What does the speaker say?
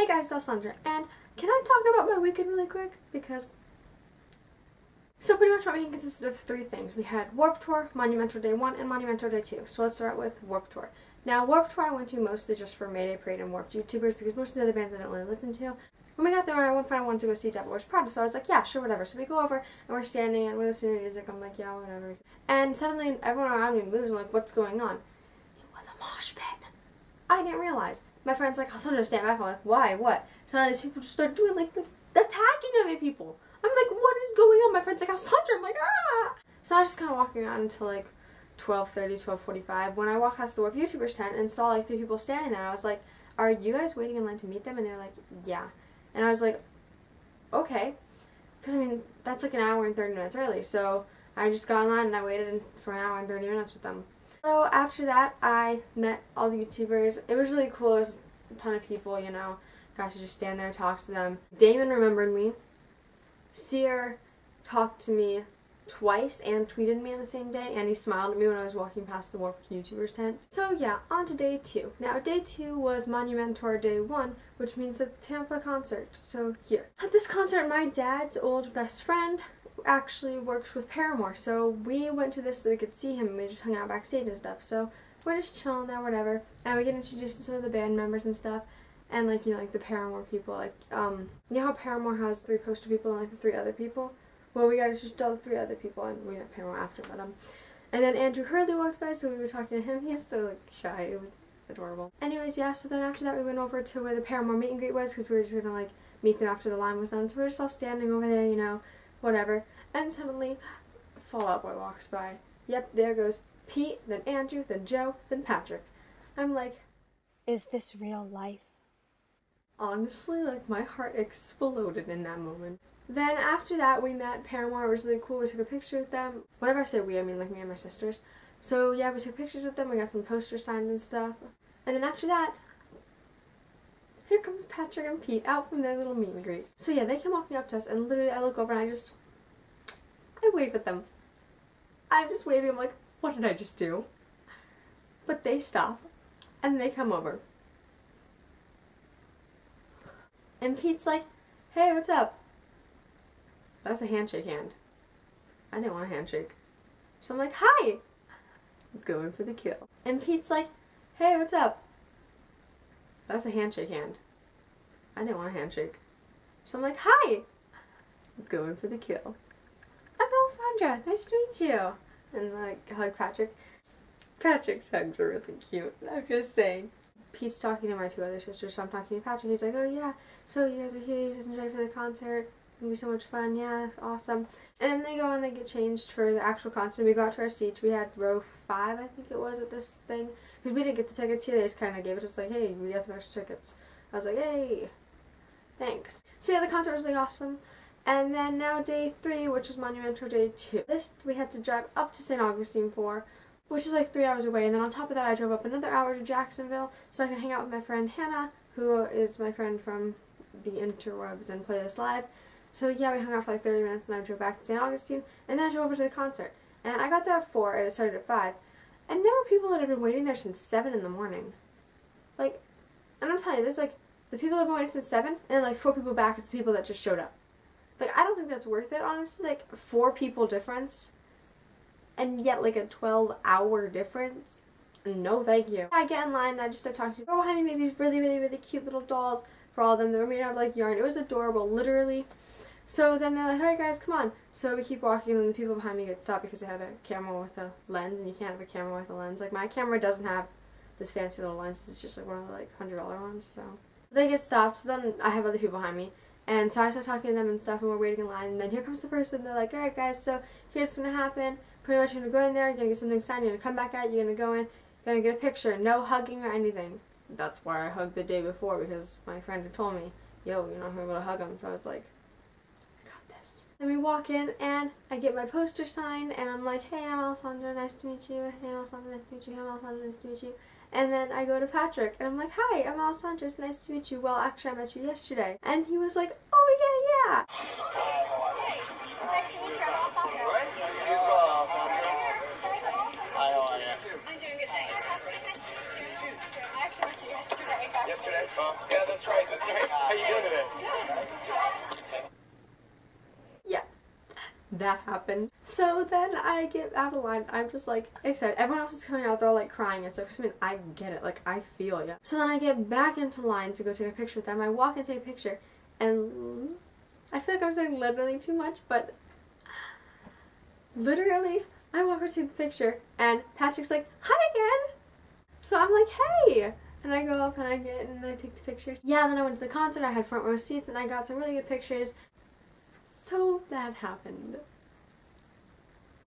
Hey guys, it's Alessandra, and can I talk about my weekend really quick? Because, so pretty much my weekend consisted of 3 things. We had Warped Tour, Monumentour Day 1, and Monumentour Day 2. So let's start with Warped Tour. Now, Warped Tour I went to mostly just for Mayday Parade and Warped YouTubers, because most of the other bands I don't really listen to. When we got there, I wanted to go see Devil Wears Prada, so I was like, yeah, sure, whatever. So we go over, and we're standing, and we're listening to music. I'm like, yeah, whatever. And suddenly, everyone around me moves. I'm like, what's going on? It was a mosh pit. I didn't realize. My friend's like, I'll stand back. I'm like, why? What? So now these people just start doing, like, attacking other people. I'm like, what is going on? My friend's like, Alessandra. I'm like, ah! So I was just kind of walking around until, like, 12:30, 12:45. When I walked past the Warped YouTubers tent and saw, like, 3 people standing there, I was like, are you guys waiting in line to meet them? And they're like, yeah. And I was like, okay. Because, I mean, that's like an hour and 30 minutes early. So I just got in line and I waited for an hour and 30 minutes with them. So after that, I met all the YouTubers. It was really cool. It was a ton of people, you know. Got to just stand there and talk to them. Damon remembered me. Sear talked to me twice and tweeted me on the same day, and he smiled at me when I was walking past the Warped YouTubers tent. So yeah, on to day 2. Now day 2 was Monumentour Day 1, which means the Tampa concert. So here. At this concert, my dad's old best friend actually works with Paramore, so we went to this so we could see him, and we just hung out backstage and stuff. So we're just chilling there, whatever, and we get introduced to some of the band members and stuff, and like, you know, like the Paramore people, like, you know how Paramore has 3 poster people and like the 3 other people? Well, we got introduced to all the 3 other people, and we met Paramore after, but and then Andrew Hurley walked by, so we were talking to him. He's so like shy, it was adorable. Anyways, yeah, so then after that we went over to where the Paramore meet and greet was, because we were just gonna like meet them after the line was done, so we're just all standing over there, you know, whatever. And suddenly, Fall Out Boy walks by. Yep, there goes Pete, then Andrew, then Joe, then Patrick. I'm like, is this real life? Honestly, like, my heart exploded in that moment. Then after that, we met Paramore. It was really cool. We took a picture with them. Whenever I say we, I mean like me and my sisters. So yeah, we took pictures with them. We got some posters signed and stuff. And then after that, here comes Patrick and Pete out from their little meet and greet. So yeah, they came walking up to us, and literally I look over and I wave at them. I'm just waving. I'm like, what did I just do? But they stop, and they come over. And Pete's like, hey, what's up? That's a handshake hand. I didn't want a handshake. So I'm like, hi! I'm going for the kill. And Pete's like, hey, what's up? That's a handshake hand. I didn't want a handshake. So I'm like, hi! I'm going for the kill. I'm Alessandra. Nice to meet you. And like, hug Patrick. Patrick's hugs are really cute. I'm just saying. Pete's talking to my 2 other sisters, so I'm talking to Patrick. He's like, oh yeah, so you guys are here, you guys enjoyed for the concert. It's gonna be so much fun, yeah, awesome. And then they go and they get changed for the actual concert. We got to our seats. We had row 5, I think it was, at this thing. Because we didn't get the tickets here, they just kind of gave it to us like, hey, we got some extra tickets. I was like, hey, thanks. So yeah, the concert was really awesome. And then now day 3, which was Monumentour Day 2. This we had to drive up to St. Augustine for, which is like 3 hours away. And then on top of that, I drove up another hour to Jacksonville so I could hang out with my friend Hannah, who is my friend from the interwebs and Playlist Live. So yeah, we hung out for like 30 minutes, and I drove back to St. Augustine, and then I drove over to the concert. And I got there at 4, and it started at 5. And there were people that had been waiting there since 7 in the morning. Like, and I'm telling you, there's like, the people that have been waiting since 7, and then like 4 people back, it's the people that just showed up. Like, I don't think that's worth it, honestly. Like, 4 people difference, and yet like a 12-hour difference. No, thank you. I get in line, and I just start talking to the girl behind me, make these really, really, really cute little dolls for all of them. They were made out of like yarn. It was adorable, literally. So then they're like, hey guys, come on. So we keep walking, and the people behind me get stopped because they have a camera with a lens, and you can't have a camera with a lens. Like, my camera doesn't have this fancy little lens. It's just like one of the like $100 ones. So they get stopped. So then I have other people behind me, and so I start talking to them and stuff, and we're waiting in line. And then here comes the person. They're like, all right guys, so here's what's gonna happen. Pretty much you're gonna go in there, you're gonna get something signed, you're gonna come back out, you're gonna go in, you're gonna get a picture. No hugging or anything. That's why I hugged the day before, because my friend had told me, yo, you're not gonna be able to hug him. So I was like, I got this. Then we walk in, and I get my poster signed, and I'm like, hey, I'm Alessandra, nice to meet you. Hey, I'm Alessandra, nice to meet you. Hey, I'm Alessandra, nice to meet you. And then I go to Patrick, and I'm like, hi, I'm Alessandra, it's nice to meet you. Well, actually, I met you yesterday. And he was like, oh, yeah, yeah. Nice to meet you, I'm Alessandra. Hi, how are you? I'm doing good, thanks. I actually met you yesterday. yesterday? Yeah, that's right, that's right. How you doing today? Yeah, that happened. So then I get out of line. I'm just like excited. Everyone else is coming out. They're all like crying and stuff. 'Cause I mean, I get it. Like, I feel ya. So then I get back into line to go take a picture with them. I walk and take a picture, and I feel like I'm saying literally too much, but literally, I walk over to see the picture, and Patrick's like, "Hi again." So I'm like, "Hey." And I go up and I take the picture. Yeah, then I went to the concert. I had front row seats and I got some really good pictures. So that happened.